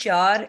4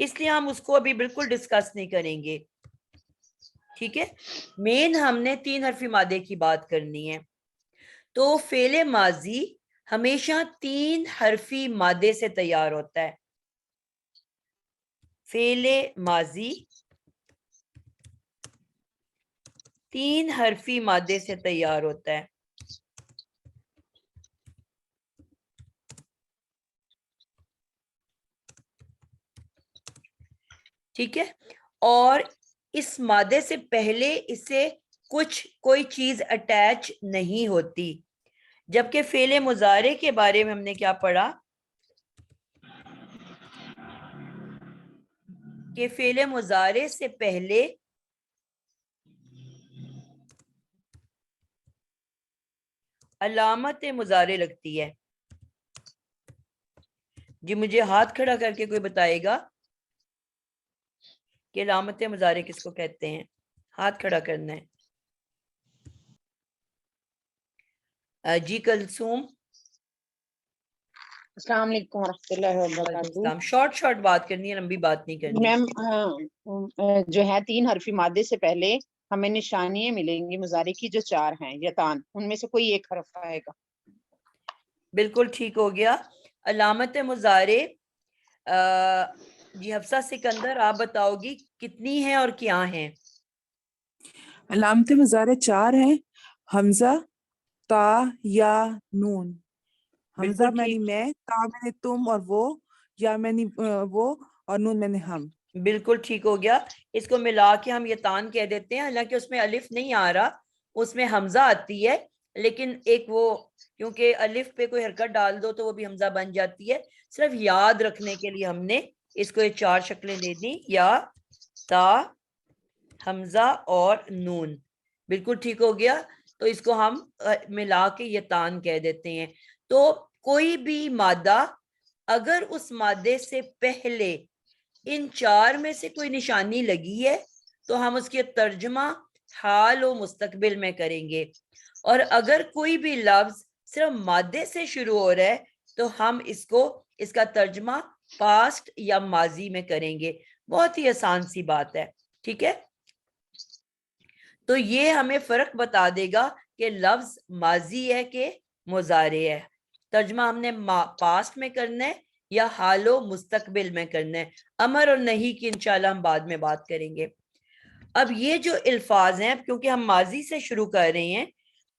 اس لیے ہم اس کو ابھی بالکل ڈسکس نہیں کریں گے. ٹھیک ہے, مین ہم نے 3 حرفی مادے کی بات کرنی ہے. تو فعل ماضی ہمیشہ 3 حرفی مادے سے تیار ہوتا ہے. فعل ماضی 3 حرفی مادے سے تیار ہوتا ہے. ٹھیک ہے, اور اس مادے سے پہلے اسے کوئی چیز اٹیچ نہیں ہوتی. جبکہ فعل مضارع کے بارے میں ہم نے کیا پڑھا کہ فعل مضارع سے پہلے علامت مضارع لگتی ہے. جی مجھے ہاتھ کھڑا کر کے کوئی بتائے گا کہ علامت مضارع کس کو کہتے ہیں؟ ہاتھ کھڑا کرنا ہے. جی کلثوم. السلام علیکم ورحمۃ اللہ وعلیکم وبرکاتہ. السلام. شارٹ بات کرنی ہے, لمبی بات نہیں کرنی. میم جو ہے 3 حرفی مادے سے پہلے ہمیں نشانیاں ملیں گی مضارع کی جو 4 ہیں یتان, ان میں سے کوئی ایک حرف آئے گا. بالکل ٹھیک ہو گیا. علامت مضارع جی حفصہ سکندر آپ بتاؤ گی کتنی ہیں اور کیا ہیں؟ علامت مضارع 4 ہیں. حمزہ, تا, یا, نون. حمزہ بالکل معنی ٹھیک, میں, تا معنی تم اور وہ, یا معنی وہ, اور نون معنی ہم. بالکل ٹھیک ہو گیا. اس کو ملا کے ہم یتان کہہ دیتے ہیں, حالانکہ اس میں الف نہیں آ رہا, اس میں حمزہ آتی ہے, لیکن ایک وہ کیونکہ الف پہ کوئی حرکت ڈال دو تو وہ بھی حمزہ بن جاتی ہے. صرف یاد رکھنے کے لیے ہم نے اس کو یہ 4 شکلیں دے دی, یا, تا, حمزہ اور نون. بالکل ٹھیک ہو گیا. تو اس کو ہم ملا کے یتان کہہ دیتے ہیں. تو کوئی بھی مادہ اگر اس مادے سے پہلے ان 4 میں سے کوئی نشانی لگی ہے تو ہم اس کے ترجمہ حال و مستقبل میں کریں گے, اور اگر کوئی بھی لفظ صرف مادے سے شروع ہو رہا ہے تو ہم اس کا ترجمہ پاسٹ یا ماضی میں کریں گے. بہت ہی آسان سی بات ہے. ٹھیک ہے, تو یہ ہمیں فرق بتا دے گا کہ لفظ ماضی ہے کہ مضارع ہے. ترجمہ ہم نے پاسٹ میں کرنا ہے یا حال و مستقبل میں کرنا ہے. امر اور نہیں کی انشاءاللہ ہم بعد میں بات کریں گے. اب یہ جو الفاظ ہیں, کیونکہ ہم ماضی سے شروع کر رہے ہیں,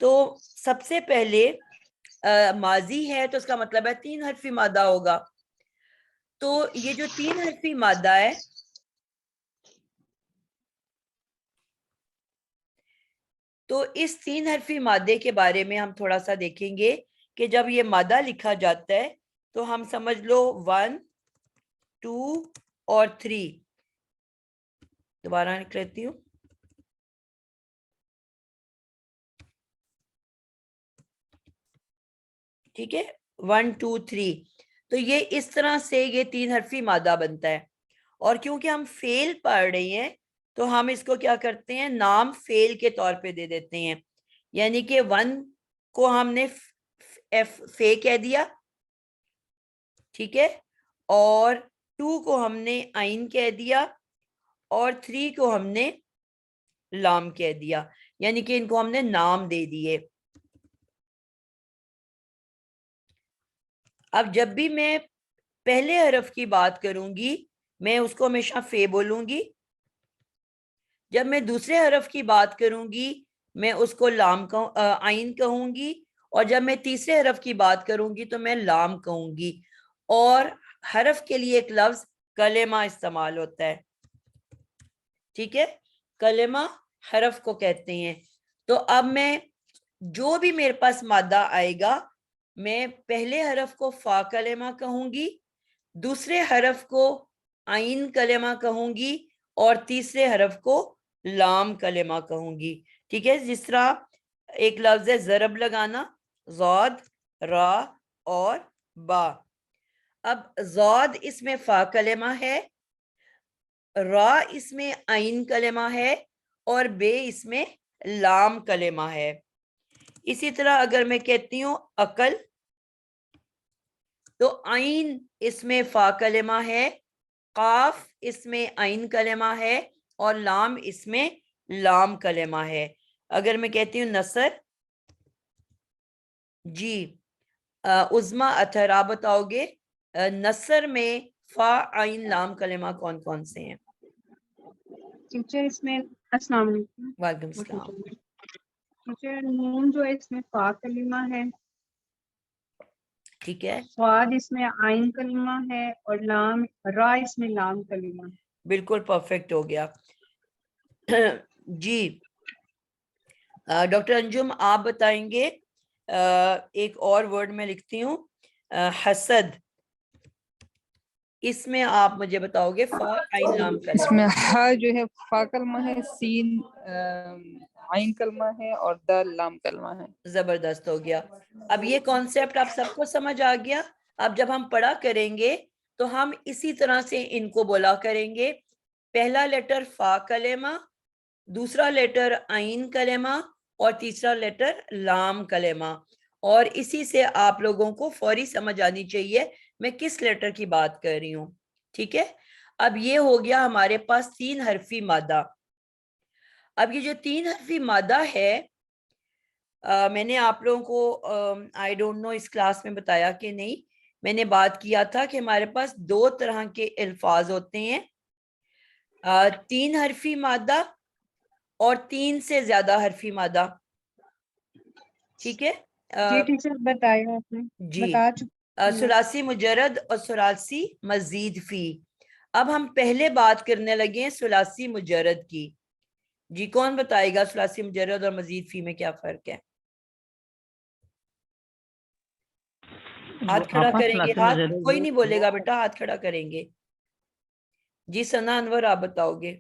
تو سب سے پہلے ماضی ہے تو اس کا مطلب ہے 3 حرفی مادہ ہوگا. تو یہ جو 3 حرفی مادہ ہے, تو اس 3 حرفی مادے کے بارے میں ہم تھوڑا سا دیکھیں گے کہ جب یہ مادہ لکھا جاتا ہے تو ہم سمجھ لو 1 2 اور 3. دوبارہ لکھ لیتی ہوں. ٹھیک ہے, 1 2 3. تو یہ اس طرح سے یہ 3 حرفی مادہ بنتا ہے. اور کیونکہ ہم فعل پڑھ رہے ہیں تو ہم اس کو کیا کرتے ہیں, نام فعل کے طور پہ دے دیتے ہیں. یعنی کہ 1 کو ہم نے فے کہہ دیا, ٹھیک ہے, اور 2 کو ہم نے عین کہہ دیا, اور 3 کو ہم نے لام کہہ دیا. یعنی کہ ان کو ہم نے نام دے دیے. اب جب بھی میں پہلے حرف کی بات کروں گی میں اس کو ہمیشہ فے بولوں گی. جب میں دوسرے حرف کی بات کروں گی میں اس کو لام عین کہوں گی, اور جب میں تیسرے حرف کی بات کروں گی تو میں لام کہوں گی. اور حرف کے لیے ایک لفظ کلمہ استعمال ہوتا ہے. ٹھیک ہے, کلمہ حرف کو کہتے ہیں. تو اب میں جو بھی میرے پاس مادہ آئے گا میں پہلے حرف کو فا کلمہ کہوں گی, دوسرے حرف کو عین کلمہ کہوں گی, اور تیسرے حرف کو لام کلمہ کہوں گی. ٹھیک ہے, جس طرح ایک لفظ ہے ضرب لگانا, ضاد, را اور با. اب ضاد اس میں فا کلمہ ہے, را اس میں عین کلمہ ہے, اور بے اس میں لام کلمہ ہے. اسی طرح اگر میں کہتی ہوں عقل, تو عین اس میں فا کلمہ ہے, قاف اس میں عین کلمہ ہے اور لام اس میں لام کلمہ ہے. اگر میں کہتی ہوں نصر، جی عظما اطہر آپ بتاؤ گے نصر میں فا عین لام کلمہ کون کون سے ہیں؟ ٹیچر اس میں السلام علیکم. وعلیکم السلام. ٹیچر نون جو ہے اس میں فا کلمہ ہے، ٹھیک ہے، صاد اس میں عین کلمہ ہے، اور لام را اس میں لام کلمہ ہے. بالکل پرفیکٹ ہو گیا. جی ڈاکٹر انجم آپ بتائیں گے ایک اور ورڈ میں لکھتی ہوں حسد، اس میں آپ مجھے بتاؤ گے فا عین لام اس کلمہ. میں ہا جو ہے فا کلمہ ہے، سین عین کلمہ ہے، اور دال لام کلمہ ہے. زبردست ہو گیا. اب یہ کانسیپٹ آپ سب کو سمجھ آ گیا. اب جب ہم پڑھا کریں گے تو ہم اسی طرح سے ان کو بولا کریں گے. پہلا لیٹر فا کلمہ، دوسرا لیٹر عین کلمہ، اور تیسرا لیٹر لام کلمہ. اور اسی سے آپ لوگوں کو فوری سمجھ آنی چاہیے میں کس لیٹر کی بات کر رہی ہوں. ٹھیک ہے، اب یہ ہو گیا ہمارے پاس 3 حرفی مادہ. اب یہ جو 3 حرفی مادہ ہے میں نے آپ لوگوں کو I don't know us class میں بتایا کہ نہیں، میں نے بات کیا تھا کہ ہمارے پاس 2 طرح کے الفاظ ہوتے ہیں، 3 حرفی مادہ اور 3 سے زیادہ حرفی مادہ. ٹھیک ہے جی ٹیچر بتایا آپ نے، جی بتا چکی. ثلاثی مجرد اور ثلاثی مزید فی. اب ہم پہلے بات کرنے لگے ہیں ثلاثی مجرد کی. جی کون بتائے گا ثلاثی مجرد اور مزید فی میں کیا فرق ہے؟ ہاتھ کھڑا کریں گے. ہاتھ کوئی نہیں بولے گا بیٹا، ہاتھ کھڑا کریں گے. جی ثنا انور آپ بتاؤ گے.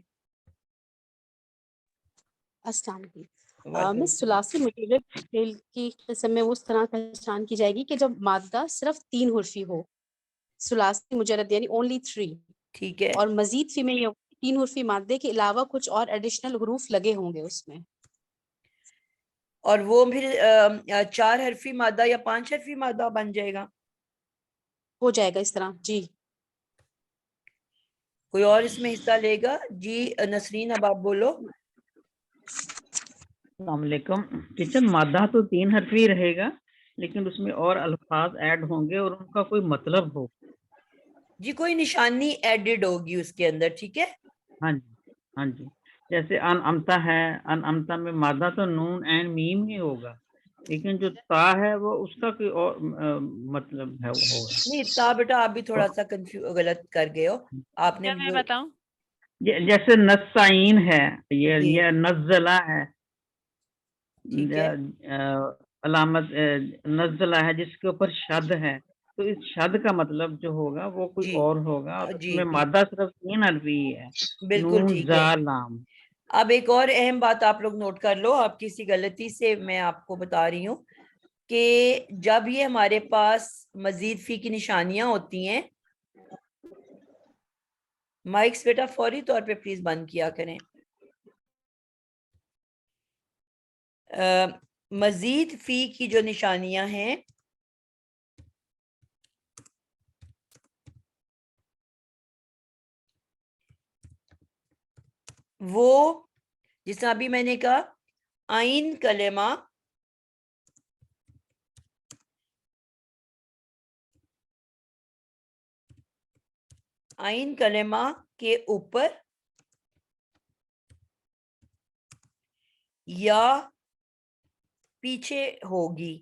السلام علیکم. مس ثلاثی مجرد فعل کی قسم میں اس طرح پہچان کی جائے گی کہ جب مادہ صرف 3 حرفی ہو. ثلاثی مجرد یعنی اونلی 3. ٹھیک ہے، اور مزید فی میں یہ 3 حرفی مادے کے علاوہ کچھ اور ایڈیشنل حروف لگے ہوں گے اس میں. اور وہ پھر 4 حرفی مادہ یا 5 حرفی مادہ بن جائے گا. ہو جائے گا اس طرح. جی کوئی اور اس میں حصہ لے گا؟ جی نسرین اب آپ بولو. السلام علیکم. ٹیچر مادہ تو 3 حرفی رہے گا، لیکن اس میں اور الفاظ ایڈ ہوں گے اور ان کا کوئی مطلب ہو. جی کوئی نشانی ایڈڈ ہوگی اس کے اندر. ٹھیک ہے، ہاں جی ہاں جی. جیسے ان امتا ہے، ان امتا میں مادہ تو نون این میم ہی ہوگا، لیکن جو تا ہے وہ اس کا کوئی اور مطلب ہے وہ ہوگا. نہیں تا بیٹا آپ بھی تھوڑا سا غلط کر گئے ہو. آپ نے کیا میں بتاؤں؟ جیسے نسعین ہے، جی یہ نزلہ ہے، ٹھیک ہے، علامت نزلہ ہے جس کے اوپر شد ہے، تو اس شد کا مطلب جو ہوگا وہ کوئی جی اور ہوگا، اور اس جی میں مادہ صرف 3 حرفی ہی ہے، بالکل نون ٹھیک ہے. زا لام. اب ایک اور اہم بات آپ لوگ نوٹ کر لو، آپ کسی غلطی سے میں آپ کو بتا رہی ہوں کہ جب یہ ہمارے پاس مزید فی کی نشانیاں ہوتی ہیں، مائکس بیٹا فوری طور پہ پلیز بند کیا کریں. مزید فی کی جو نشانیاں ہیں وہ جس طرح ابھی میں نے کہا عین کلمہ عین کلمہ کے اوپر یا پیچھے ہوگی.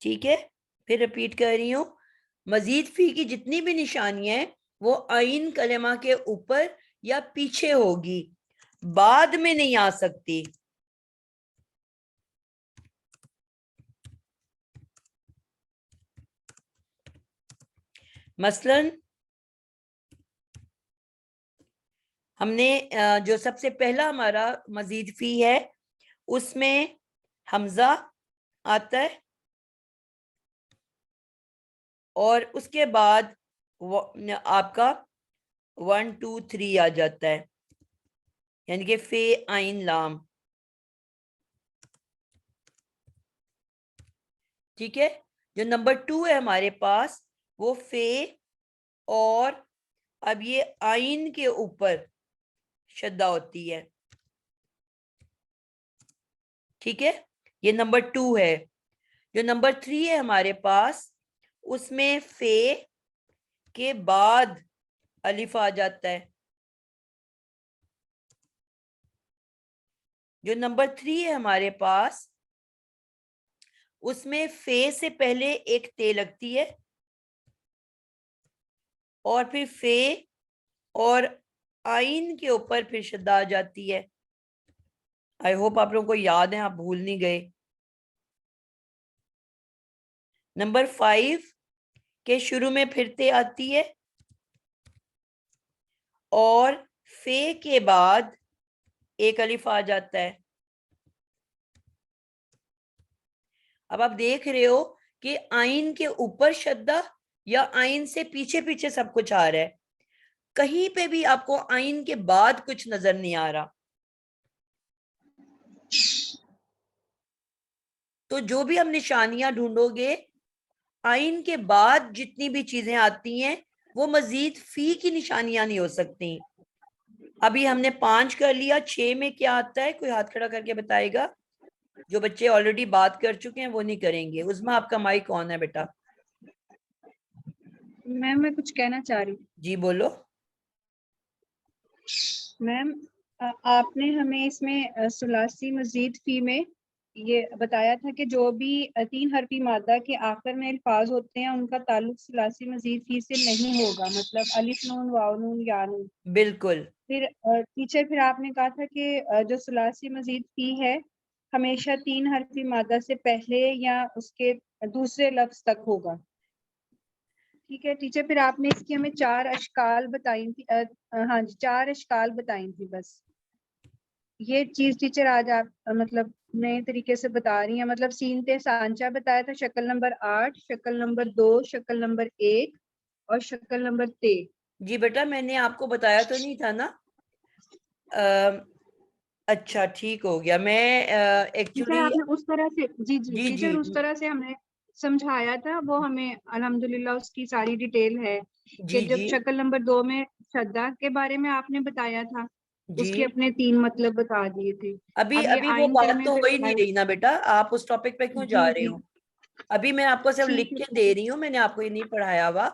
ٹھیک ہے، پھر ریپیٹ کر رہی ہوں، مزید فی کی جتنی بھی نشانیاں ہیں وہ عین کلمہ کے اوپر یا پیچھے ہوگی، بعد میں نہیں آ سکتی. مثلا ہم نے جو سب سے پہلا ہمارا مزید فی ہے اس میں حمزہ آتا ہے اور اس کے بعد آپ کا 1 2 3 آ جاتا ہے، یعنی کہ فے عین لام. ٹھیک ہے. جو نمبر 2 ہے ہمارے پاس وہ فے، اور اب یہ آئین کے اوپر شدہ ہوتی ہے. ٹھیک ہے، یہ نمبر 2 ہے. جو نمبر 3 ہے ہمارے پاس اس میں فے کے بعد الف آ جاتا ہے. جو نمبر 3 ہے ہمارے پاس اس میں فے سے پہلے ایک تے لگتی ہے، اور پھر فے اور آئین کے اوپر پھر شدہ آ جاتی ہے. آئی ہوپ آپ لوگوں کو یاد ہے، آپ بھول نہیں گئے. نمبر 5 کے شروع میں پھر تے آتی ہے، اور فے کے بعد ایک الف آ جاتا ہے. اب آپ دیکھ رہے ہو کہ آئین کے اوپر شدہ یا آئین سے پیچھے پیچھے سب کچھ آ رہا ہے. کہیں پہ بھی آپ کو آئین کے بعد کچھ نظر نہیں آ رہا. تو جو بھی ہم نشانیاں ڈھونڈو گے، آئین کے بعد جتنی بھی چیزیں آتی ہیں وہ مزید فی کی نشانیاں نہیں ہو سکتی. ابھی ہم نے 5 کر لیا. 6 میں کیا آتا ہے؟ کوئی ہاتھ کھڑا کر کے بتائے گا. جو بچے آلریڈی بات کر چکے ہیں وہ نہیں کریں گے. عظمیٰ آپ کا مائک آن ہے بیٹا. میم میں کچھ کہنا چاہ رہی ہوں. جی بولو. میم آپ نے ہمیں اس میں ثلاثی مزید فی میں یہ بتایا تھا کہ جو بھی 3 حرفی مادہ کے آخر میں الفاظ ہوتے ہیں ان کا تعلق ثلاثی مزید فی سے نہیں ہوگا، مطلب الف نون واو نون یا نون. بالکل. پھر ٹیچر پھر آپ نے کہا تھا کہ جو ثلاثی مزید فی ہے ہمیشہ 3 حرفی مادہ سے پہلے یا اس کے دوسرے لفظ تک ہوگا. ٹھیک ہے ٹیچر. پھر آپ نے اس کی ہمیں 4 اشکال بتائی تھی. ہاں جی 4 اشکال بتائی تھی. بس یہ چیز ٹیچر آج آپ مطلب نئے طریقے سے بتا رہی ہیں. مطلب سین تے سانچا بتایا تھا، شکل نمبر 8، شکل نمبر 2، شکل نمبر 1 اور شکل نمبر 3. جی بیٹا میں نے آپ کو بتایا تو نہیں تھا نا. اچھا ٹھیک ہو گیا. میں ایکچولی آپ نے اس طرح سے جی ٹیچر اس طرح سے ہمیں سمجھایا تھا. وہ ہمیں الحمدللہ اس کی ساری ڈیٹیل ہے کہ جب شکل نمبر 2 میں شدہ کے بارے میں آپ نے بتایا تھا اس کے اپنے 3 مطلب بتا دیے تھے. ابھی وہ بات تو ہو ہی نہیں رہی نا بیٹا. آپ اس ٹاپک پہ کیوں جا رہے ہو؟ ابھی میں آپ کو صرف لکھ کے دے رہی ہوں. میں نے آپ کو یہ نہیں پڑھایا ہوا.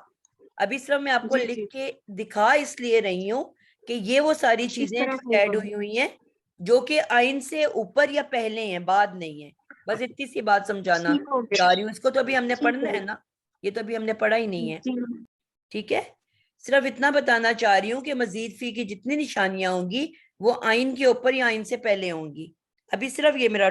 ابھی صرف میں آپ کو لکھ کے دکھا اس لیے رہی ہوں کہ یہ وہ ساری چیزیں ایڈ ہوئی ہیں جو کہ آئین سے اوپر یا پہلے ہیں، بعد نہیں ہے. بس اتنی سی بات سمجھانا چاہ رہی ہوں. اس کو تو ابھی ہم نے پڑھنا ہے نا، یہ تو ابھی ہم نے پڑھا ہی نہیں ہے. ٹھیک ہے، صرف اتنا بتانا چاہ رہی ہوں کہ مزید فی کی جتنی نشانیاں ہوں گی وہ آئین کے اوپر یا آئین سے پہلے ہوں گی. ابھی صرف یہ میرا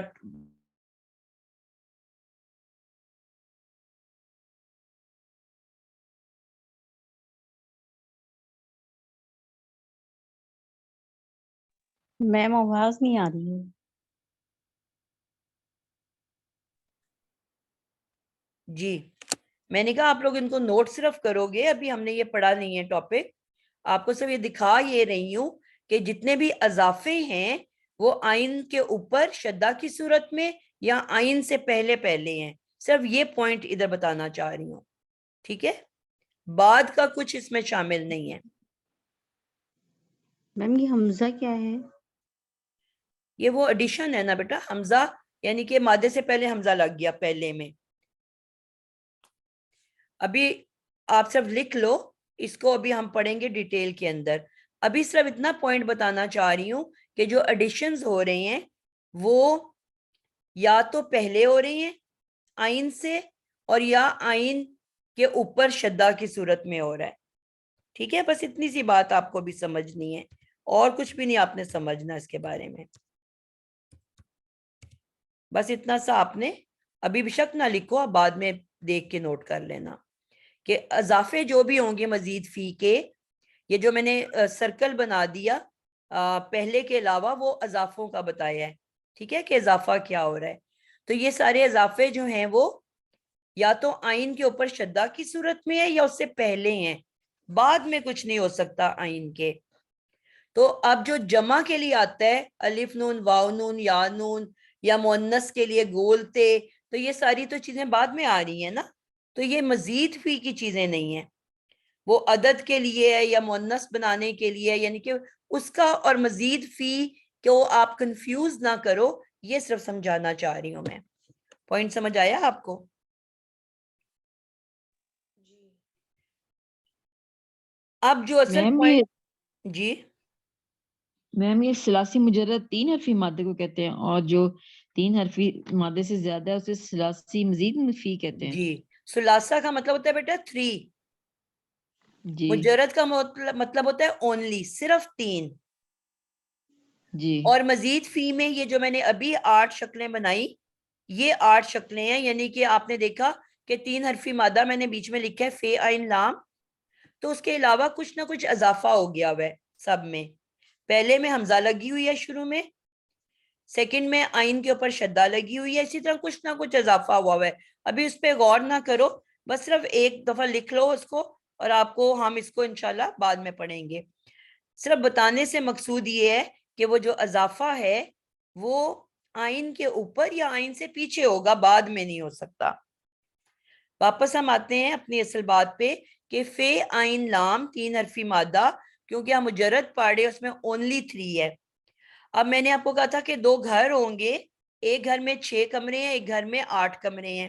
میم آواز نہیں آ رہی ہے. جی میں نے کہا آپ لوگ ان کو نوٹ صرف کرو گے. ابھی ہم نے یہ پڑھا نہیں ہے ٹاپک. آپ کو صرف یہ دکھا یہ رہی ہوں کہ جتنے بھی اضافے ہیں وہ آئین کے اوپر شدہ کی صورت میں یا آئین سے پہلے پہلے ہیں. صرف یہ پوائنٹ ادھر بتانا چاہ رہی ہوں. ٹھیک ہے، بعد کا کچھ اس میں شامل نہیں ہے. میم یہ حمزہ کیا ہے؟ یہ وہ ایڈیشن ہے نا بیٹا. حمزہ یعنی کہ مادے سے پہلے حمزہ لگ گیا پہلے میں. ابھی آپ سب لکھ لو اس کو، ابھی ہم پڑھیں گے ڈیٹیل کے اندر. ابھی صرف اتنا پوائنٹ بتانا چاہ رہی ہوں کہ جو ایڈیشنز ہو رہے ہیں وہ یا تو پہلے ہو رہی ہیں آئین سے، اور یا آئین کے اوپر شدہ کی صورت میں ہو رہا ہے. ٹھیک ہے، بس اتنی سی بات آپ کو بھی سمجھنی ہے، اور کچھ بھی نہیں آپ نے سمجھنا اس کے بارے میں. بس اتنا سا آپ نے ابھی بھی شک نہ لکھو، آپ بعد میں دیکھ کے نوٹ کر لینا کہ اضافے جو بھی ہوں گے مزید فی کے، یہ جو میں نے سرکل بنا دیا پہلے کے علاوہ وہ اضافوں کا بتایا ہے. ٹھیک ہے کہ اضافہ کیا ہو رہا ہے. تو یہ سارے اضافے جو ہیں وہ یا تو آئین کے اوپر شدہ کی صورت میں ہے یا اس سے پہلے ہیں، بعد میں کچھ نہیں ہو سکتا آئین کے. تو اب جو جمع کے لیے آتا ہے الف نون واو نون یا نون، یا مؤنث کے لیے گولتے، تو یہ ساری تو چیزیں بعد میں آ رہی ہیں نا, تو یہ مزید فی کی چیزیں نہیں ہیں, وہ عدد کے لیے ہے یا مؤنث بنانے کے لیے, یعنی کہ اس کا اور مزید فی کو آپ کنفیوز نہ کرو, یہ صرف سمجھانا چاہ رہی ہوں میں. پوائنٹ سمجھ آیا آپ کو؟ اب جو اصل میم پوائنٹ, جی میم یہ ثلاثی مجرد 3 حرفی مادے کو کہتے ہیں اور جو 3 حرفی مادے سے زیادہ ہے اسے ثلاثی مزید فی کہتے ہیں. جی, ثلاثہ کا مطلب ہوتا ہے بیٹا 3, جی مجرد کا مطلب ہوتا ہے اونلی, صرف 3. جی اور مزید فی میں یہ جو میں نے ابھی 8 شکلیں بنائی, یہ 8 شکلیں ہیں, یعنی کہ آپ نے دیکھا کہ 3 حرفی مادہ میں نے بیچ میں لکھا ہے فے عین لام, تو اس کے علاوہ کچھ نہ کچھ اضافہ ہو گیا ہوا ہے سب میں. پہلے میں حمزہ لگی ہوئی ہے شروع میں, سیکنڈ میں آئین کے اوپر شدہ لگی ہوئی ہے, اسی طرح کچھ نہ کچھ اضافہ ہوا ہے. ابھی اس پہ غور نہ کرو, بس صرف ایک دفعہ لکھ لو اس کو, اور آپ کو ہم اس کو انشاءاللہ بعد میں پڑھیں گے. صرف بتانے سے مقصود یہ ہے کہ وہ جو اضافہ ہے وہ آئین کے اوپر یا آئین سے پیچھے ہوگا, بعد میں نہیں ہو سکتا. واپس ہم آتے ہیں اپنی اصل بات پہ کہ فے عین لام 3 حرفی مادہ, کیونکہ ہم مجرد پاڑے اس میں اونلی 3 ہے. اب میں نے آپ کو کہا تھا کہ 2 گھر ہوں گے, ایک گھر میں 6 کمرے ہیں, ایک گھر میں 8 کمرے ہیں.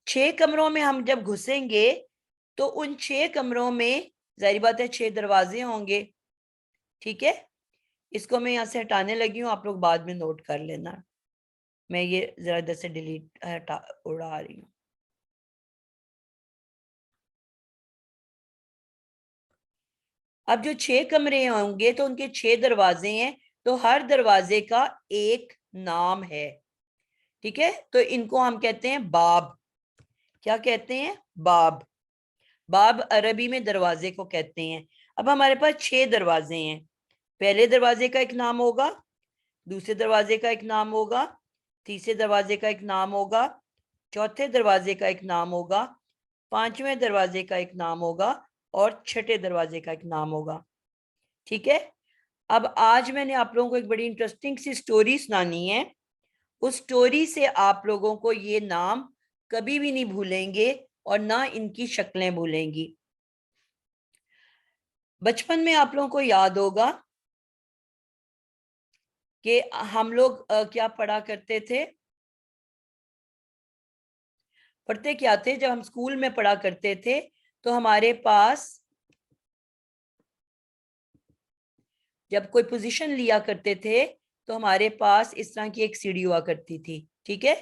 6 کمروں میں ہم جب گھسیں گے تو ان 6 کمروں میں ظاہر بات ہے 6 دروازے ہوں گے. ٹھیک ہے, اس کو میں یہاں سے ہٹانے لگی ہوں, آپ لوگ بعد میں نوٹ کر لینا, میں یہ ذرا ادھر سے ڈیلیٹ اڑا رہی ہوں. اب جو 6 کمرے ہوں گے تو ان کے 6 دروازے ہیں, تو ہر دروازے کا ایک نام ہے. ٹھیک ہے, تو ان کو ہم کہتے ہیں باب. کیا کہتے ہیں؟ باب. باب عربی میں دروازے کو کہتے ہیں. اب ہمارے پاس 6 دروازے ہیں. پہلے دروازے کا ایک نام ہوگا, دوسرے دروازے کا ایک نام ہوگا, تیسرے دروازے کا ایک نام ہوگا, چوتھے دروازے کا ایک نام ہوگا, 5ویں دروازے کا ایک نام ہوگا, اور 6ٹھے دروازے کا ایک نام ہوگا. ٹھیک ہے, اب آج میں نے آپ لوگوں کو ایک بڑی انٹرسٹنگ سی سٹوری سنانی ہے. اس سٹوری سے آپ لوگوں کو یہ نام کبھی بھی نہیں بھولیں گے اور نہ ان کی شکلیں بھولیں گی. بچپن میں آپ لوگوں کو یاد ہوگا کہ ہم لوگ کیا پڑھا کرتے تھے, پڑھتے کیا تھے جب ہم اسکول میں پڑھا کرتے تھے تو ہمارے پاس جب کوئی پوزیشن لیا کرتے تھے تو ہمارے پاس اس طرح کی ایک سیڑھی ہوا کرتی تھی. ٹھیک ہے,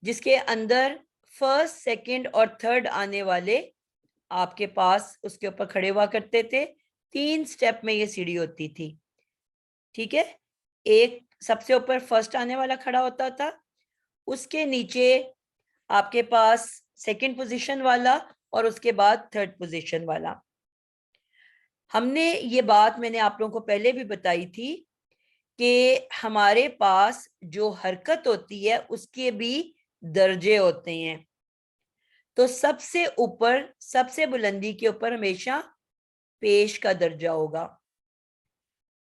جس کے اندر فرسٹ, سیکنڈ اور تھرڈ آنے والے آپ کے پاس اس کے اوپر کھڑے ہوا کرتے تھے. 3 سٹیپ میں یہ سیڑھی ہوتی تھی. ٹھیک ہے, ایک سب سے اوپر فرسٹ آنے والا کھڑا ہوتا تھا, اس کے نیچے آپ کے پاس سیکنڈ پوزیشن والا, اور اس کے بعد تھرڈ پوزیشن والا. ہم نے یہ بات میں نے آپ لوگوں کو پہلے بھی بتائی تھی کہ ہمارے پاس جو حرکت ہوتی ہے اس کے بھی درجے ہوتے ہیں. تو سب سے اوپر, سب سے بلندی کے اوپر ہمیشہ پیش کا درجہ ہوگا.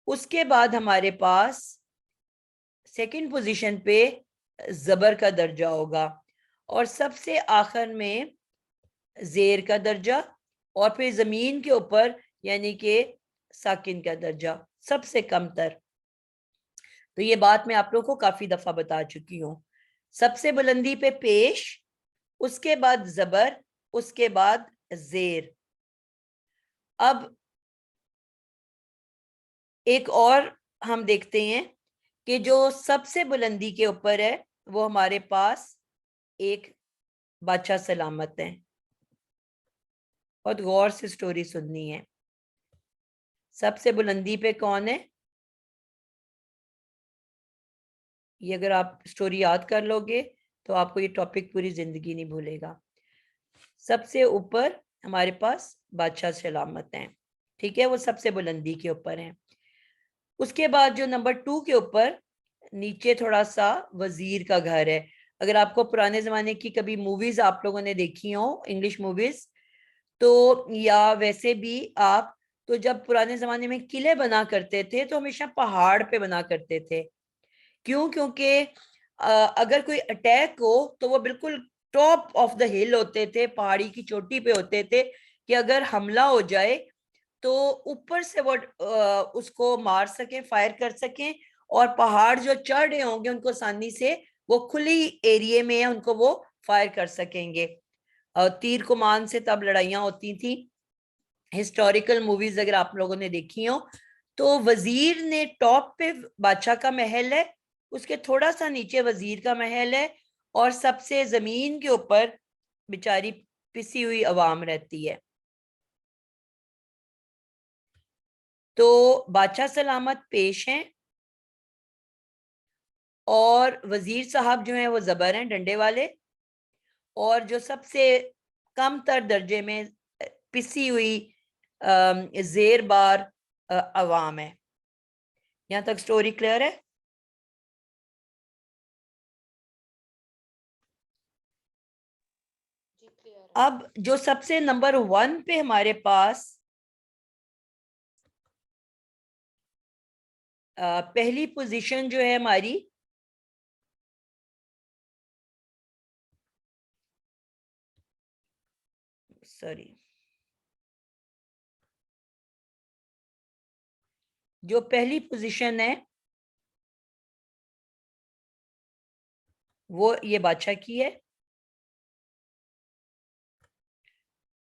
اس کے بعد ہمارے پاس سیکنڈ پوزیشن پہ زبر کا درجہ ہوگا, اور سب سے آخر میں زیر کا درجہ, اور پھر زمین کے اوپر یعنی کہ ساکن کا درجہ سب سے کم تر. تو یہ بات میں آپ لوگوں کو کافی دفعہ بتا چکی ہوں. سب سے بلندی پہ پیش, اس کے بعد زبر, اس کے بعد زیر. اب ایک اور ہم دیکھتے ہیں کہ جو سب سے بلندی کے اوپر ہے وہ ہمارے پاس ایک بادشاہ سلامت ہے. بہت غور سے سٹوری سننی ہے. سب سے بلندی پہ کون ہے؟ یہ اگر آپ سٹوری یاد کر لو گے تو آپ کو یہ ٹاپک پوری زندگی نہیں بھولے گا. سب سے اوپر ہمارے پاس بادشاہ سلامت ہیں. ٹھیک ہے, وہ سب سے بلندی کے اوپر ہیں. اس کے بعد جو نمبر 2 کے اوپر نیچے تھوڑا سا وزیر کا گھر ہے. اگر آپ کو پرانے زمانے کی کبھی موویز آپ لوگوں نے دیکھی ہوں, انگلش موویز, تو یا ویسے بھی آپ, تو جب پرانے زمانے میں قلعے بنا کرتے تھے تو ہمیشہ پہاڑ پہ بنا کرتے تھے. کیوں؟ کیونکہ اگر کوئی اٹیک ہو تو وہ بالکل ٹاپ آف دا ہل ہوتے تھے, پہاڑی کی چوٹی پہ ہوتے تھے, کہ اگر حملہ ہو جائے تو اوپر سے وہ اس کو مار سکیں, فائر کر سکیں, اور پہاڑ جو چڑھ رہے ہوں گے ان کو آسانی سے وہ کھلی ایریے میں ان کو وہ فائر کر سکیں گے. تیر کمان سے تب لڑائیاں ہوتی تھیں. ہسٹوریکل موویز اگر آپ لوگوں نے دیکھی ہوں تو وزیر نے ٹاپ پہ بادشاہ کا محل ہے, اس کے تھوڑا سا نیچے وزیر کا محل ہے, اور سب سے زمین کے اوپر بیچاری پسی ہوئی عوام رہتی ہے. تو بادشاہ سلامت پیش ہیں, اور وزیر صاحب جو ہیں وہ زبر ہیں, ڈنڈے والے, اور جو سب سے کم تر درجے میں پسی ہوئی زیر بار عوام ہے. یہاں تک سٹوری کلیئر ہے؟ اب جو سب سے نمبر 1 پہ ہمارے پاس پہلی پوزیشن جو ہے ہماری, جو پہلی پوزیشن ہے وہ یہ بادشاہ کی ہے,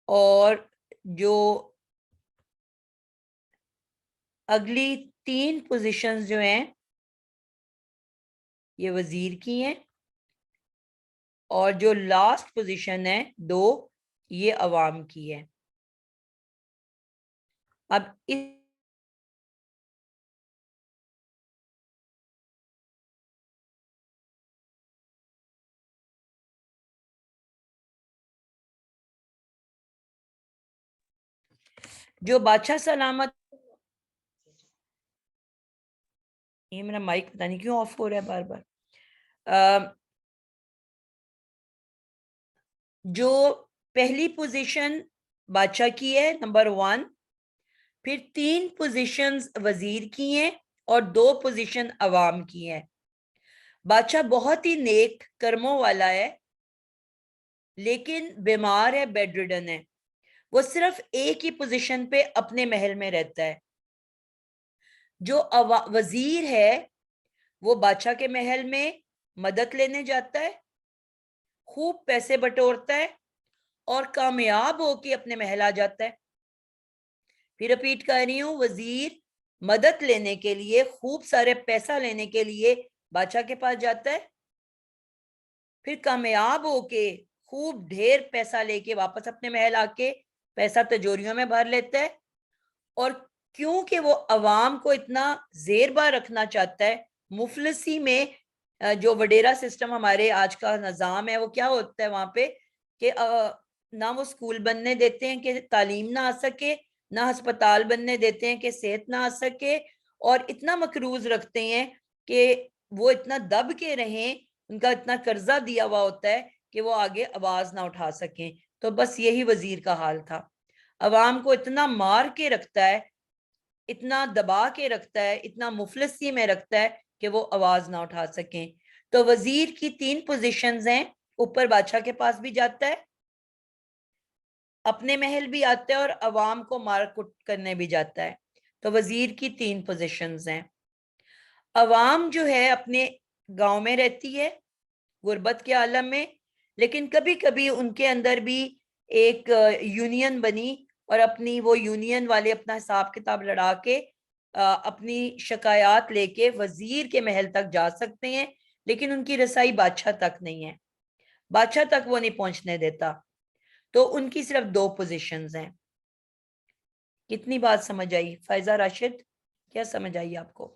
اور جو اگلی 3 پوزیشنز جو ہیں یہ وزیر کی ہیں, اور جو لاسٹ پوزیشن ہے 2 یہ عوام کی ہے. اب جو بادشاہ سلامت, یہ میرا مائک پتہ نہیں کیوں آف ہو رہا ہے بار بار, جو پہلی پوزیشن بادشاہ کی ہے نمبر 1, پھر 3 پوزیشنز وزیر کی ہیں, اور 2 پوزیشن عوام کی ہیں. بادشاہ بہت ہی نیک کرموں والا ہے, لیکن بیمار ہے, بیڈ ریڈن ہے. وہ صرف ایک ہی پوزیشن پہ اپنے محل میں رہتا ہے. جو وزیر ہے وہ بادشاہ کے محل میں مدد لینے جاتا ہے, خوب پیسے بٹورتا ہے, اور کامیاب ہو کے اپنے محل آ جاتا ہے. پھر رپیٹ کر رہی ہوں, وزیر مدد لینے کے لیے, خوب سارے پیسہ لینے کے لیے بادشاہ کے پاس جاتا ہے, پھر کامیاب ہو کے خوب ڈھیر پیسہ لے کے واپس اپنے محل آ کے پیسہ تجوریوں میں بھر لیتا ہے. اور کیونکہ وہ عوام کو اتنا زیر بار رکھنا چاہتا ہے, مفلسی میں جو وڈیرا سسٹم ہمارے آج کا نظام ہے وہ کیا ہوتا ہے وہاں پہ, کہ نہ وہ سکول بننے دیتے ہیں کہ تعلیم نہ آ سکے, نہ ہسپتال بننے دیتے ہیں کہ صحت نہ آ سکے, اور اتنا مقروض رکھتے ہیں کہ وہ اتنا دب کے رہیں, ان کا اتنا قرضہ دیا ہوا ہوتا ہے کہ وہ آگے آواز نہ اٹھا سکیں. تو بس یہی وزیر کا حال تھا, عوام کو اتنا مار کے رکھتا ہے, اتنا دبا کے رکھتا ہے, اتنا مفلسی میں رکھتا ہے کہ وہ آواز نہ اٹھا سکیں. تو وزیر کی 3 پوزیشنز ہیں, اوپر بادشاہ کے پاس بھی جاتا ہے, اپنے محل بھی آتا ہے, اور عوام کو مار کٹ کرنے بھی جاتا ہے. تو وزیر کی 3 پوزیشنز ہیں. عوام جو ہے اپنے گاؤں میں رہتی ہے غربت کے عالم میں, لیکن کبھی کبھی ان کے اندر بھی ایک یونین بنی, اور اپنی وہ یونین والے اپنا حساب کتاب لڑا کے اپنی شکایات لے کے وزیر کے محل تک جا سکتے ہیں, لیکن ان کی رسائی بادشاہ تک نہیں ہے, بادشاہ تک وہ نہیں پہنچنے دیتا. تو ان کی صرف 2 پوزیشنز ہیں. کتنی بات سمجھ آئی؟ فائزہ راشد, کیا سمجھ آئی آپ کو؟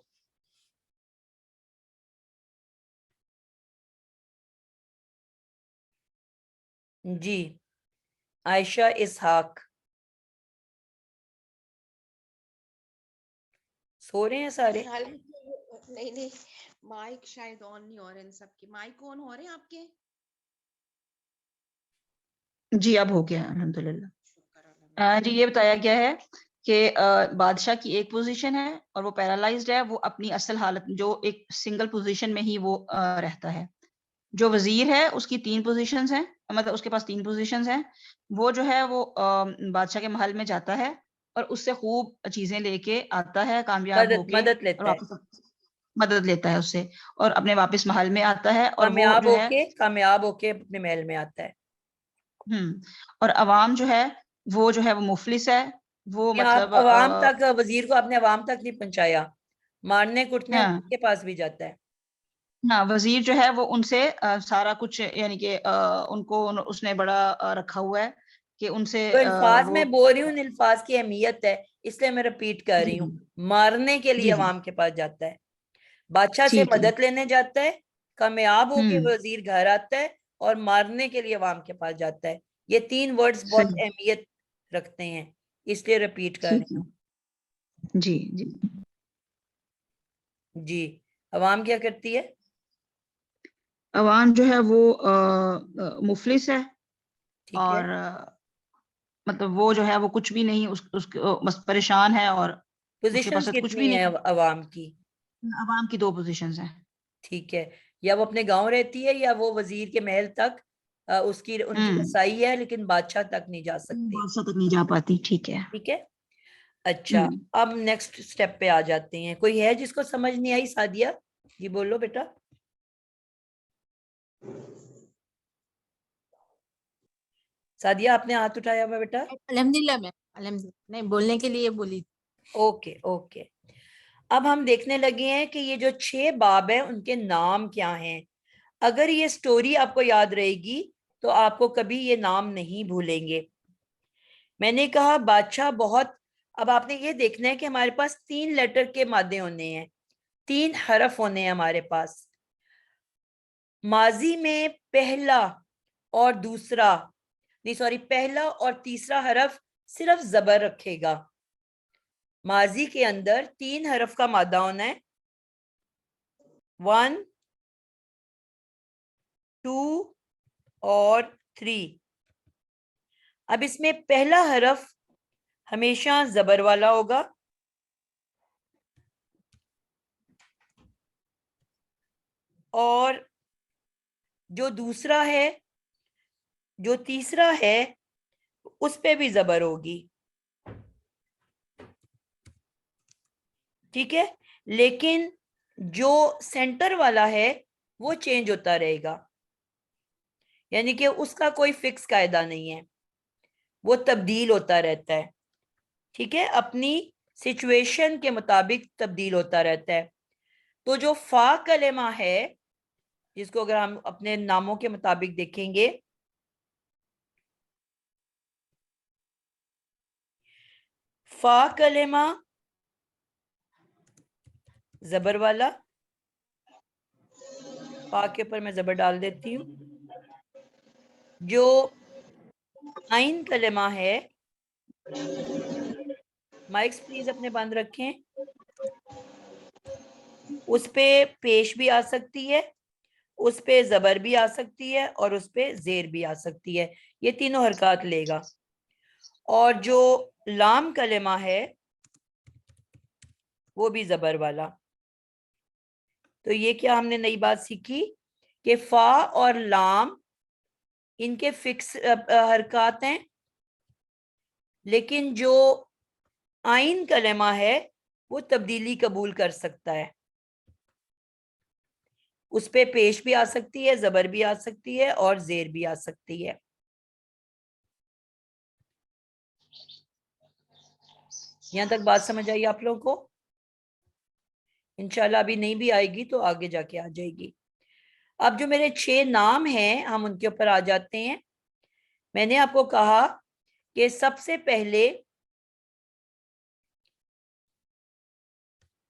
جی عائشہ اسحاق سو رہے ہیں سارے؟ نہیں مائک شاید آن نہیں ہو رہے ان سب کے. مائک آن ہو رہے ہیں آپ کے؟ جی اب ہو گیا الحمدللہ. جی یہ بتایا گیا ہے کہ بادشاہ کی ایک پوزیشن ہے اور وہ پیرالائزڈ ہے، وہ اپنی اصل حالت جو ایک سنگل پوزیشن میں ہی وہ رہتا ہے. جو وزیر ہے اس کی 3 پوزیشنز ہیں، مطلب اس کے پاس 3 پوزیشنز ہیں. وہ جو ہے وہ بادشاہ کے محل میں جاتا ہے اور اس سے خوب چیزیں لے کے آتا ہے، کامیاب ہو کے، مدد اور لیتا ہے، واپس مدد لیتا ہے اس سے، اور اپنے واپس محل میں آتا ہے. اور وہ جو ہے کامیاب ہو کے اپنے محل میں آتا ہے. اور عوام جو ہے وہ مفلس ہے. وہ مطلب عوام تک، وزیر کو اپنے عوام تک نہیں پہنچایا، مارنے کٹنے ہاں کے پاس بھی جاتا ہے. ہاں، وزیر جو ہے وہ ان سے سارا کچھ، یعنی کہ ان کو اس نے بڑا رکھا ہوا ہے کہ ان سے تو الفاظ وہ میں بول رہی ہوں، ان الفاظ کی اہمیت ہے، اس لیے میں ریپیٹ کر رہی ہوں. مارنے کے لیے جی عوام کے پاس جاتا ہے، بادشاہ سے ٹھیک ہے. مدد لینے جاتا ہے، کامیاب ہو کے وزیر گھر آتا ہے، اور مارنے کے لیے عوام کے پاس جاتا ہے. یہ 3 ورڈز بہت صحیح. اہمیت رکھتے ہیں، اس لیے ریپیٹ کر ٹھیک رہی ہے. ہوں. جی جی. جی، عوام کیا کرتی ہے؟ عوام جو ہے وہ مفلس ہے، ٹھیک ہے، اور مطلب وہ جو ہے وہ کچھ بھی نہیں، اس بس پریشان ہے، اور اس کے پاس پوزیشنز کچھ بھی کتنی ہیں نہیں. عوام کی؟ عوام کی 2 پوزیشنز ہیں. ٹھیک ہے، یا وہ اپنے گاؤں رہتی ہے، یا وہ وزیر کے محل تک ان کی رسائی ہے، لیکن بادشاہ تک نہیں جا سکتے. بادشاہ تک نہیں جا پاتی. ٹھیک ہے. ٹھیک ہے. اچھا، اب نیکسٹ سٹیپ پہ آ جاتے ہیں. کوئی ہے جس کو سمجھ نہیں آئی؟ سعدیہ جی بولو بیٹا. سعدیہ آپ نے ہاتھ اٹھایا ہوا بیٹا. الحمدللہ میں نہیں بولنے کے لیے بولی. Okay okay. اب ہم دیکھنے لگے ہیں کہ یہ جو 6 باب ہیں ان کے نام کیا ہیں. اگر یہ سٹوری آپ کو یاد رہے گی تو آپ کو کبھی یہ نام نہیں بھولیں گے. میں نے کہا بادشاہ بہت، اب آپ نے یہ دیکھنا ہے کہ ہمارے پاس 3 لیٹر کے مادے ہونے ہیں، 3 حرف ہونے ہیں ہمارے پاس. ماضی میں پہلا اور دوسرا، نہیں سوری، پہلا اور تیسرا حرف صرف زبر رکھے گا. ماضی کے اندر 3 حرف کا مادہ ہونا ہے، 1 2 اور 3. اب اس میں پہلا حرف ہمیشہ زبر والا ہوگا، اور جو دوسرا ہے، جو تیسرا ہے، اس پہ بھی زبر ہوگی. ٹھیک ہے، لیکن جو سینٹر والا ہے وہ چینج ہوتا رہے گا، یعنی کہ اس کا کوئی فکس قاعدہ نہیں ہے، وہ تبدیل ہوتا رہتا ہے. ٹھیک ہے، اپنی سچویشن کے مطابق تبدیل ہوتا رہتا ہے. تو جو فا کلمہ ہے، جس کو اگر ہم اپنے ناموں کے مطابق دیکھیں گے، فا کلمہ زبر والا، فا کے اوپر میں زبر ڈال دیتی ہوں. جو عین کلمہ ہے، مائکس پلیز اپنے بند رکھیں، اس پہ پیش بھی آ سکتی ہے، اس پہ زبر بھی آ سکتی ہے، اور اس پہ زیر بھی آ سکتی ہے. یہ تینوں حرکات لے گا. اور جو لام کلمہ ہے وہ بھی زبر والا. تو یہ کیا ہم نے نئی بات سیکھی کہ فا اور لام ان کے فکس حرکات ہیں، لیکن جو عین کلمہ ہے وہ تبدیلی قبول کر سکتا ہے. اس پہ پیش بھی آ سکتی ہے، زبر بھی آ سکتی ہے، اور زیر بھی آ سکتی ہے. یہاں تک بات سمجھ آئی آپ لوگوں کو؟ انشاءاللہ ابھی نہیں بھی آئے گی تو آگے جا کے آ جائے گی. اب جو میرے 6 نام ہیں ہم ان کے اوپر آ جاتے ہیں. میں نے آپ کو کہا کہ سب سے پہلے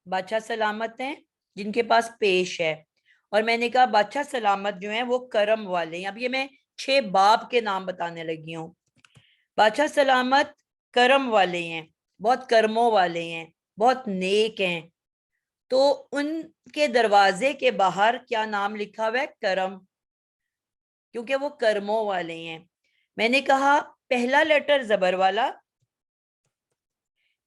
بادشاہ سلامت ہیں جن کے پاس پیش ہے، اور میں نے کہا بادشاہ سلامت جو ہیں وہ کرم والے ہیں. اب یہ میں 6 باب کے نام بتانے لگی ہوں. بادشاہ سلامت کرم والے ہیں، بہت کرموں والے ہیں، بہت نیک ہیں. تو ان کے دروازے کے باہر کیا نام لکھا ہوا ہے؟ کرم، کیونکہ وہ کرموں والے ہیں. میں نے کہا پہلا لیٹر زبر والا،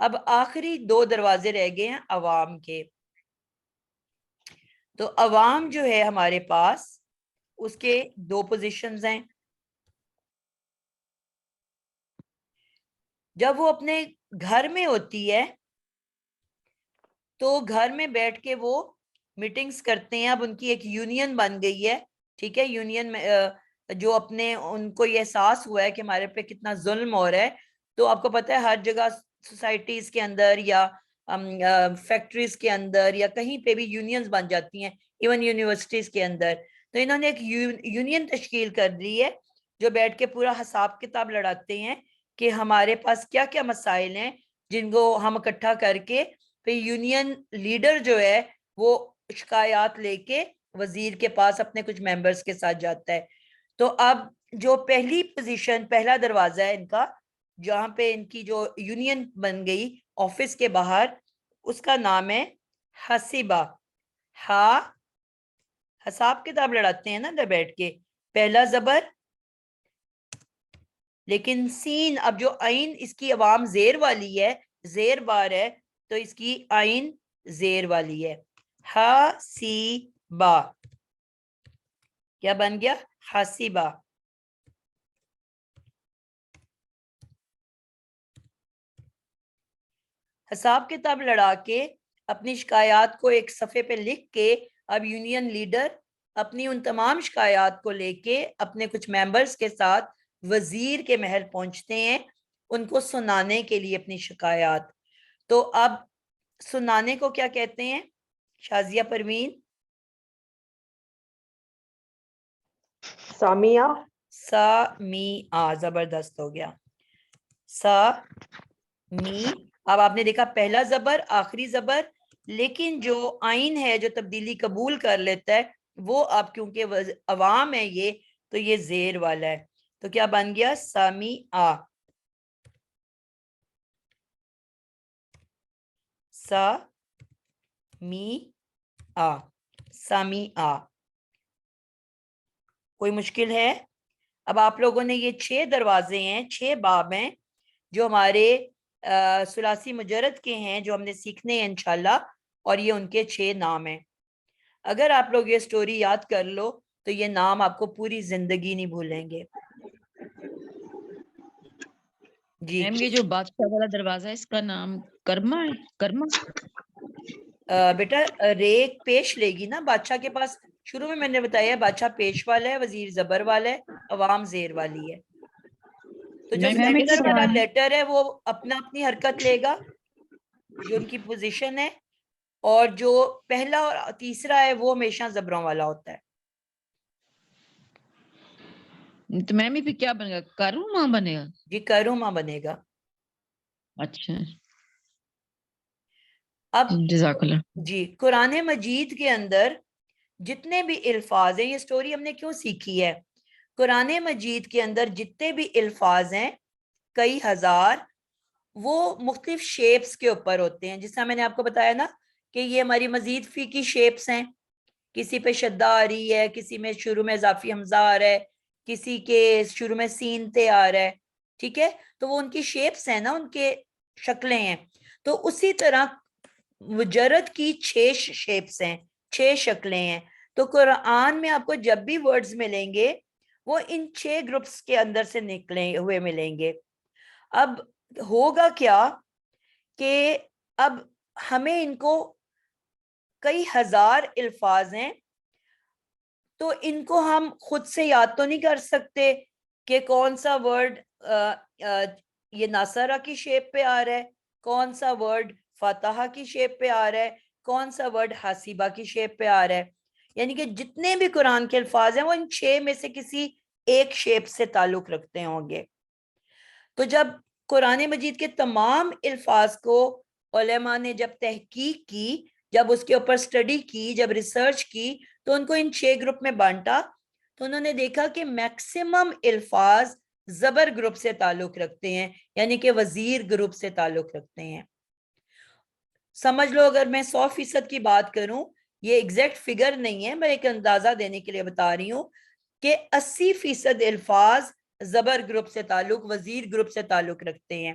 اب آخری 2 دروازے رہ گئے ہیں عوام کے. تو عوام جو ہے ہمارے پاس اس کے 2 پوزیشنز ہیں. جب وہ اپنے گھر میں ہوتی ہے تو گھر میں بیٹھ کے وہ میٹنگز کرتے ہیں. اب ان کی ایک یونین بن گئی ہے, ٹھیک ہے, یونین میں جو اپنے ان کو یہ احساس ہوا ہے کہ ہمارے پہ کتنا ظلم ہو رہا ہے. تو آپ کو پتہ ہے ہر جگہ سوسائٹیز کے اندر یا فیکٹریز کے اندر یا کہیں پہ بھی یونینز بن جاتی ہیں, ایون یونیورسٹیز کے اندر. تو انہوں نے ایک یونین تشکیل کر دی ہے جو بیٹھ کے پورا حساب کتاب لڑاتے ہیں کہ ہمارے پاس کیا کیا مسائل ہیں جن کو ہم اکٹھا کر کے پھر یونین لیڈر جو ہے وہ شکایات لے کے وزیر کے پاس اپنے کچھ ممبرز کے ساتھ جاتا ہے. تو اب جو پہلی پوزیشن, پہلا دروازہ ہے ان کا, جہاں پہ ان کی جو یونین بن گئی آفس کے باہر, اس کا نام ہے حسیبہ. حساب کتاب لڑاتے ہیں نا ادھر بیٹھ کے, پہلا زبر لیکن سین. اب جو عین اس کی عوام زیر والی ہے, زیر بار ہے, تو اس کی عین زیر والی ہے. حسیبہ کیا بن گیا؟ حسیبہ. حساب کتاب لڑا کے اپنی شکایات کو ایک صفحے پہ لکھ کے اب یونین لیڈر اپنی ان تمام شکایات کو لے کے اپنے کچھ ممبرز کے ساتھ وزیر کے محل پہنچتے ہیں ان کو سنانے کے لیے اپنی شکایات. تو اب سنانے کو کیا کہتے ہیں شازیہ پروین؟ سامیہ. سامیہ, زبردست ہو گیا. سامی. اب آپ نے دیکھا پہلا زبر, آخری زبر, لیکن جو عین ہے جو تبدیلی قبول کر لیتا ہے وہ اب کیونکہ عوام ہے یہ, تو یہ زیر والا ہے. تو کیا بن گیا؟ سامیہ. سامیہ. کوئی مشکل ہے؟ اب آپ لوگوں نے یہ 6 دروازے ہیں, 6 باب ہیں جو ہمارے ثلاثی مجرد کے ہیں جو ہم نے سیکھنے ہیں انشاءاللہ, اور یہ ان کے 6 نام ہیں. اگر آپ لوگ یہ سٹوری یاد کر لو تو یہ نام آپ کو پوری زندگی نہیں بھولیں گے. جی میم یہ جو بادشاہ والا دروازہ ہے اس کا نام کرما ہے؟ کرما بیٹا ریک پیش لے گی نا بادشاہ کے پاس. شروع میں نے بتایا بادشاہ پیش والا ہے, وزیر زبر والا ہے, عوام زیر والی ہے. تو جو سینٹر والا لیٹر ہے وہ اپنا اپنی حرکت لے گا جو ان کی پوزیشن ہے, اور جو پہلا اور تیسرا ہے وہ ہمیشہ زبروں والا ہوتا ہے. تو میم یہ پھر کیا بنے گا؟ کرما بنے گا؟ جی کرما بنے گا. اچھا اب جزاک اللہ. جی قرآن مجید کے اندر جتنے بھی الفاظ ہیں, یہ سٹوری ہم نے کیوں سیکھی ہے, قرآن مجید کے اندر جتنے بھی الفاظ ہیں کئی ہزار, وہ مختلف شیپس کے اوپر ہوتے ہیں. جس طرح میں نے آپ کو بتایا نا کہ یہ ہماری مزید فی کی شیپس ہیں, کسی پہ شدہ آ رہی ہے, کسی میں شروع میں اضافی حمزہ آ رہا ہے, کسی کے شروع میں سین تے آ رہا ہے, ٹھیک ہے, تو وہ ان کی شیپس ہیں نا, ان کے شکلیں ہیں. تو اسی طرح مجرد کی 6 شیپس ہیں, 6 شکلیں ہیں. تو قرآن میں آپ کو جب بھی ورڈز ملیں گے وہ ان 6 گروپس کے اندر سے نکلے ہوئے ملیں گے. اب ہوگا کیا کہ اب ہمیں ان کو کئی ہزار الفاظ ہیں, تو ان کو ہم خود سے یاد تو نہیں کر سکتے کہ کون سا ورڈ یہ ناصرہ کی شیپ پہ آ رہا ہے, کون سا ورڈ فاتحہ کی شیپ پہ آ رہا ہے, کون سا ورڈ حسیبہ کی شیپ پہ آ رہا ہے. یعنی کہ جتنے بھی قرآن کے الفاظ ہیں وہ ان 6 میں سے کسی ایک شیپ سے تعلق رکھتے ہوں گے. تو جب قرآن مجید کے تمام الفاظ کو علماء نے جب تحقیق کی, جب اس کے اوپر سٹڈی کی, جب ریسرچ کی, تو ان کو ان 6 گروپ میں بانٹا. تو انہوں نے دیکھا کہ میکسیمم الفاظ زبر گروپ سے تعلق رکھتے ہیں, یعنی کہ وزیر گروپ سے تعلق رکھتے ہیں. سمجھ لو اگر میں 100% کی بات کروں, یہ ایگزیکٹ فگر نہیں ہے, میں ایک اندازہ دینے کے لیے بتا رہی ہوں کہ 80% الفاظ زبر گروپ سے تعلق, وزیر گروپ سے تعلق رکھتے ہیں.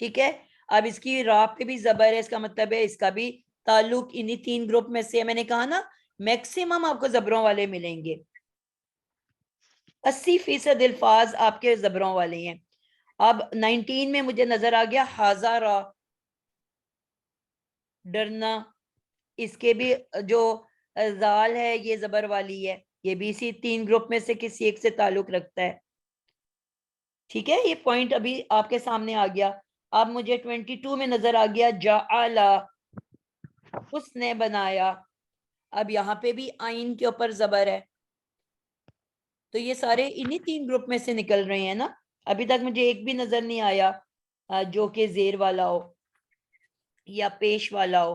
ٹھیک ہے. اب اس کی را پہ بھی زبر ہے, اس کا مطلب ہے اس کا بھی تعلق انہی 3 گروپ میں سے. میں نے کہا نا میکسیمم آپ کو زبروں والے ملیں گے, 80% الفاظ آپ کے زبروں والے ہیں. اب 19 میں مجھے نظر آ گیا ہزارہ, ڈرنا, اس کے بھی جو زال ہے یہ زبر والی ہے, یہ بھی اسی 3 گروپ میں سے کسی ایک سے تعلق رکھتا ہے. ٹھیک ہے, یہ پوائنٹ ابھی آپ کے سامنے آ گیا. اب مجھے 22 میں نظر آ گیا جعلا, اس نے بنایا. اب یہاں پہ بھی آئین کے اوپر زبر ہے, تو یہ سارے انہی 3 گروپ میں سے نکل رہے ہیں نا. ابھی تک مجھے ایک بھی نظر نہیں آیا جو کہ زیر والا ہو یا پیش والا ہو.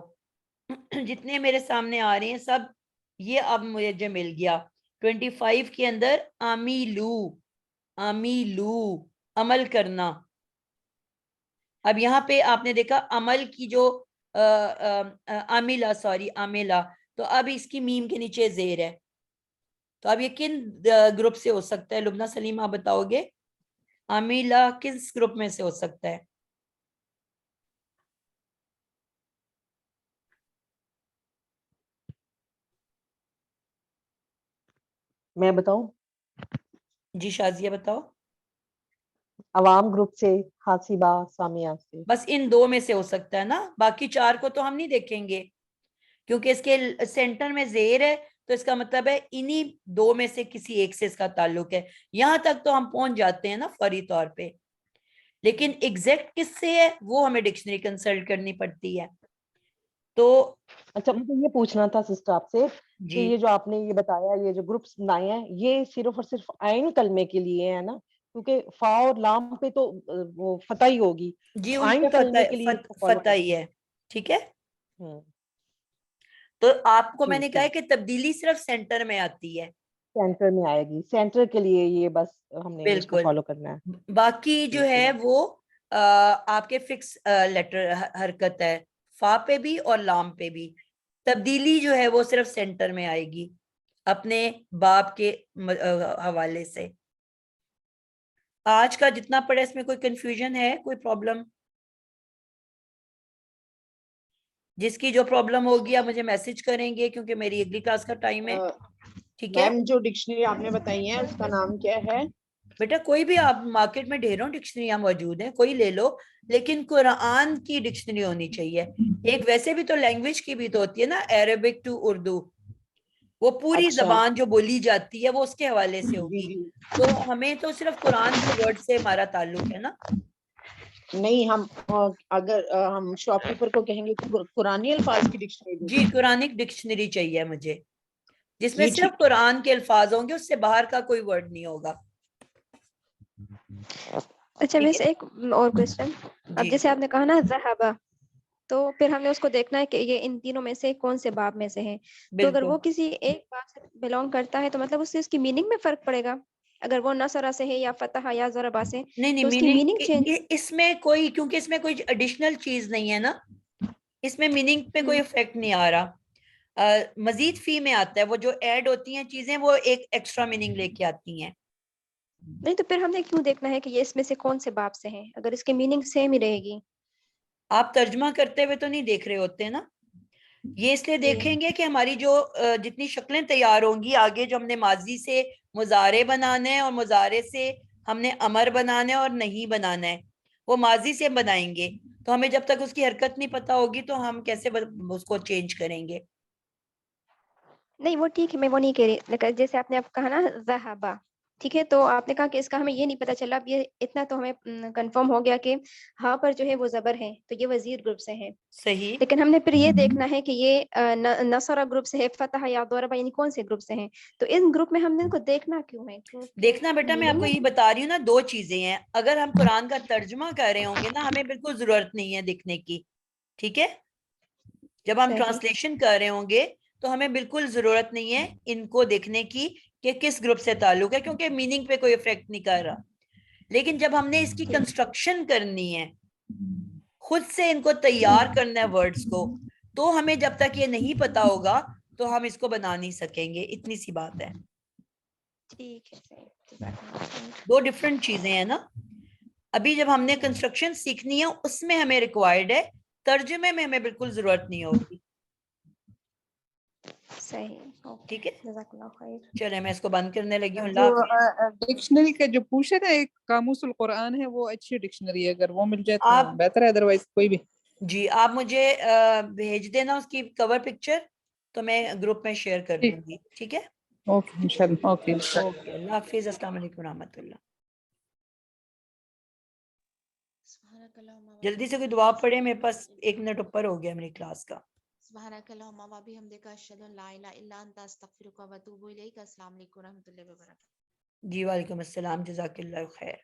جتنے میرے سامنے آ رہے ہیں سب یہ اب مجھے مل گیا. 25 کے اندر عمیلو, عمیلو عمل کرنا. اب یہاں پہ آپ نے دیکھا عمل کی جو عاملہ, سوری عاملہ, تو اب اس کی میم کے نیچے زیر ہے. تو اب یہ کن گروپ سے ہو سکتا ہے؟ لبنہ سلیم آپ بتاؤ گے عاملہ کس گروپ میں سے ہو سکتا ہے؟ میں بتاؤں؟ جی شازیہ بتاؤ. عوام گروپ سے, حاسبہ, سامیہ سے. بس ان 2 میں سے ہو سکتا ہے نا, باقی 4 کو تو ہم نہیں دیکھیں گے کیونکہ اس کے سینٹر میں زیر ہے, تو اس کا مطلب ہے انہی 2 میں سے کسی ایک سے اس کا تعلق ہے. یہاں تک تو ہم پہنچ جاتے ہیں نا فوری طور پہ, لیکن ایگزیکٹ کس سے ہے وہ ہمیں ڈکشنری کنسلٹ کرنی پڑتی ہے. تو اچھا, مجھے یہ پوچھنا تھا سسٹر آپ سے کہ جی یہ جو آپ نے یہ بتایا, یہ جو گروپس بنائے ہیں, یہ صرف اور صرف عین کلمے کے لیے ہے نا, کیونکہ فا اور لام پہ تو وہ فتح ہی ہوگی, جی ان عین پہ کلمے کے لیے اس کو فالو فتح ہی ہے. ٹھیک ہے, کریں. تو آپ کو میں نے ٹھیک کہا ہے, ہے کہ تبدیلی صرف سینٹر میں آتی ہے. سینٹر میں آئے گی, سینٹر کے لیے یہ بس ہم نے اس کو بالکل, فالو کرنا ہے. باقی جو ٹھیک ہے ہے, وہ آپ کے فکس لیٹر حرکت ہے, فا پہ بھی اور لام پہ بھی. تبدیلی جو ہے وہ صرف سینٹر میں آئے گی اپنے باب کے حوالے سے. آج کا جتنا پڑھا اس میں کوئی کنفیوژن ہے, کوئی پرابلم؟ جس کی جو پرابلم ہوگی آپ مجھے میسج کریں گے کیونکہ میری اگلی کلاس کا ٹائم ہے. ٹھیک ہے میم جو ڈکشنری آپ نے بتائی ہے اس کا نام کیا ہے؟ بیٹا کوئی بھی, آپ مارکیٹ میں ڈھیروں ڈکشنریاں موجود ہیں, کوئی لے لو, لیکن قرآن کی ڈکشنری ہونی چاہیے. ایک ویسے بھی تو لینگویج کی بھی تو ہوتی ہے نا, عربک ٹو اردو, وہ پوری اچھا, زبان جو بولی جاتی ہے وہ اس کے حوالے سے جی ہوگی. جی, تو ہمیں تو صرف قرآن کے ورڈ سے ہمارا تعلق ہے نا. نہیں ہم اگر ہم شاپ کیپر کو کہیں گے کہ قرآنی الفاظ کی ڈکشنری دے جی دیں. قرآنک ڈکشنری چاہیے مجھے, جس میں جی صرف ٹھیک, قرآن کے الفاظ ہوں گے, اس سے باہر کا کوئی ورڈ نہیں ہوگا. اچھا ٹھیک ویسے ہے ایک اور کوشچن, اب جی جیسے آپ نے کہا نا ذہبہ, تو پھر ہم نے اس کو دیکھنا ہے کہ یہ ان تینوں میں سے کون سے باب میں سے ہیں. تو اگر بالکل. وہ کسی ایک باب سے بلونگ کرتا ہے تو مطلب اس سے اس کی میننگ میں فرق پڑے گا, اگر وہ نصرہ سے ہے یا فتح یا ضربہ سے, نہیں نہیں, تو اس کی میننگ چینج. اس میں کوئی, کیونکہ اس میں کوئی ایڈیشنل چیز نہیں ہے نا, اس میں میننگ پہ کوئی افیکٹ نہیں آ رہا. مزید فی میں آتا ہے, وہ جو ایڈ ہوتی ہیں چیزیں وہ ایک ایکسٹرا میننگ لے کے آتی ہیں. نہیں تو پھر ہم نے کیوں دیکھنا ہے کہ یہ اس میں سے کون سے باب سے ہیں, اگر اس کی میننگ سیم ہی رہے گی. آپ ترجمہ کرتے ہوئے تو نہیں دیکھ رہے ہوتے نا, یہ اس لیے جی دیکھیں گے کہ ہماری جو جتنی شکلیں تیار ہوں گی آگے, جو ہم نے ماضی سے مضارع بنانا ہے اور مضارع سے ہم نے امر بنانا ہے اور نہیں بنانا ہے, وہ ماضی سے بنائیں گے. تو ہمیں جب تک اس کی حرکت نہیں پتا ہوگی تو ہم کیسے اس کو چینج کریں گے. نہیں وہ ٹھیک ہے, میں وہ نہیں کہہ رہی, لیکن جیسے آپ نے اب کہا نا ذہبہ, ٹھیک ہے, تو آپ نے کہا کہ اس کا ہمیں یہ نہیں پتا چلا. اب یہ اتنا تو ہمیں کنفرم ہو گیا کہ ہاں پر جو ہے وہ زبر ہے, تو یہ وزیر گروپ سے ہے. صحیح. لیکن ہم نے پھر یہ دیکھنا ہے کہ یہ نصرہ گروپ سے ہے, فتح یا ضربہ, یعنی کون سے گروپ سے ہیں. تو ان گروپ میں ہم نے ان کو دیکھنا کیوں ہے؟ دیکھنا بیٹا, میں آپ کو یہ بتا رہی ہوں نا, 2 چیزیں ہیں. اگر ہم قرآن کا ترجمہ کر رہے ہوں گے نا, ہمیں بالکل ضرورت نہیں ہے دیکھنے کی. ٹھیک ہے, جب ہم صحیح. ٹرانسلیشن کر رہے ہوں گے تو ہمیں بالکل ضرورت نہیں ہے ان کو دیکھنے کی کہ کس گروپ سے تعلق ہے, کیونکہ میننگ پہ کوئی افیکٹ نہیں کر رہا. لیکن جب ہم نے اس کی کنسٹرکشن کرنی ہے, خود سے ان کو تیار کرنا ہے ورڈز کو, تو ہمیں جب تک یہ نہیں پتا ہوگا تو ہم اس کو بنا نہیں سکیں گے. اتنی سی بات ہے. ٹھیک ہے, 2 ڈفرنٹ چیزیں ہیں نا. ابھی جب ہم نے کنسٹرکشن سیکھنی ہے اس میں ہمیں ریکوائرڈ ہے, ترجمے میں ہمیں بالکل ضرورت نہیں ہوگی. صحیح. ٹھیک ہے, جزاک اللہ خیر. چلے میں اس کو بند کرنے لگی ہوں. جو اللہ حافظ. ڈکشنری کا جو پوچھے نا, ایک قاموس القرآن ہے, وہ اچھی ڈکشنری ہے, اگر وہ مل جائے تو آپ بہتر ہے, ادروائز کوئی بھی. جی آپ مجھے بھیج دینا اس کی کور پکچر, تو میں گروپ میں شیئر کر دوں گی. ٹھیک ہے, اوکے انشاءاللہ. اوکے اوکے, اللہ حافظ. السلام علیکم ورحمۃ اللہ. سبحانک اللہم و جلدی سے کوئی بحمدک، دعا اشہد پڑھے, ان میرے لا پاس الہ 1 منٹ اوپر ہو گیا میری کلاس کا. سبحانک اللہم و بحمدک، اشہد ان لا الہ الا انت، استغفرک و اتوب الیک. السلام علیکم و رحمۃ اللہ وبرکاتہ. جی وعلیکم السلام, جزاک اللہ خیر.